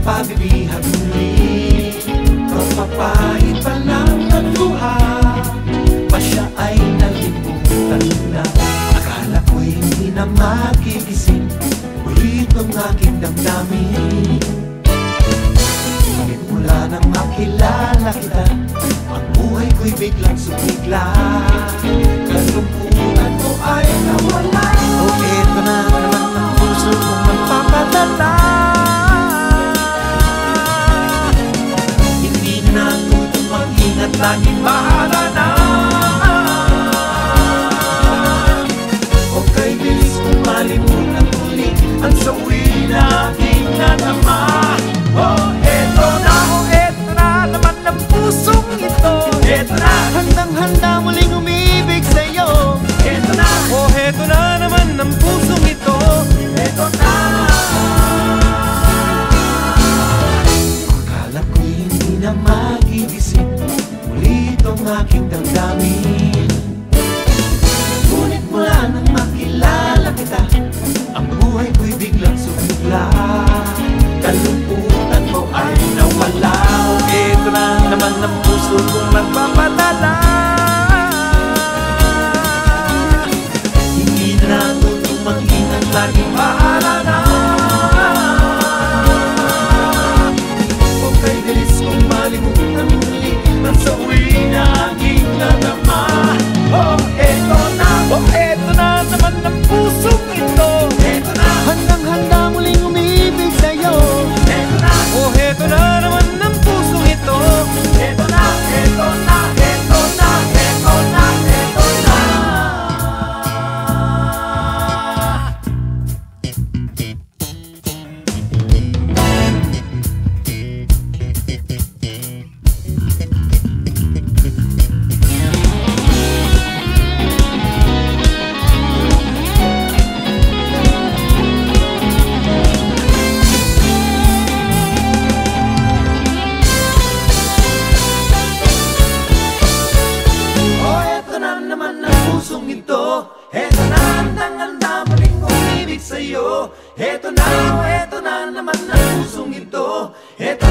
pabibihag muli. Kapapahid pa lang ang luha, pa siya ay nalimutan na. Akala ko'y hindi na magigising ulit ang aking damdamin. Ngunit mula nang makilala kita, ang buhay ko'y biglang sumigla. Kalungkutan ko ay nawala. O eto na naman ang puso kong magpapadala. Hindi na tutong mag-ingat, laging bahala na. O kay bilis kong malimutan muli ang sawi na aking nadama. Oh, eto na naman ang pusong ito. Eto na, handang-handa muling umibig sa'yo. Eto na, oh, eto na naman ang pusong ito. Eto na. Akala ko'y hindi na magigising muli itong aking damdamin. Ngunit mula nang makilala kita, ang buhay ko'y biglang sumigla. Kalungkutan mo ay nawala. O eto na naman ang puso kong magpapadala. Hindi na tutong mag-ingat, laging bahala na. O kay bilis kong malimutan muli ang sawi na aking nadama. O eto na naman ang pusong ito. Eto na, handang-handa muling umibig sa'yo. Eto na, oh, eto na naman ang pusong ito. Eto na, eto na, eto na, eto na, eto na. Pusong ito, eto na, handang-handa muling umibig sa'yo. Eto na, oh, eto na naman ang pusong ito. Eto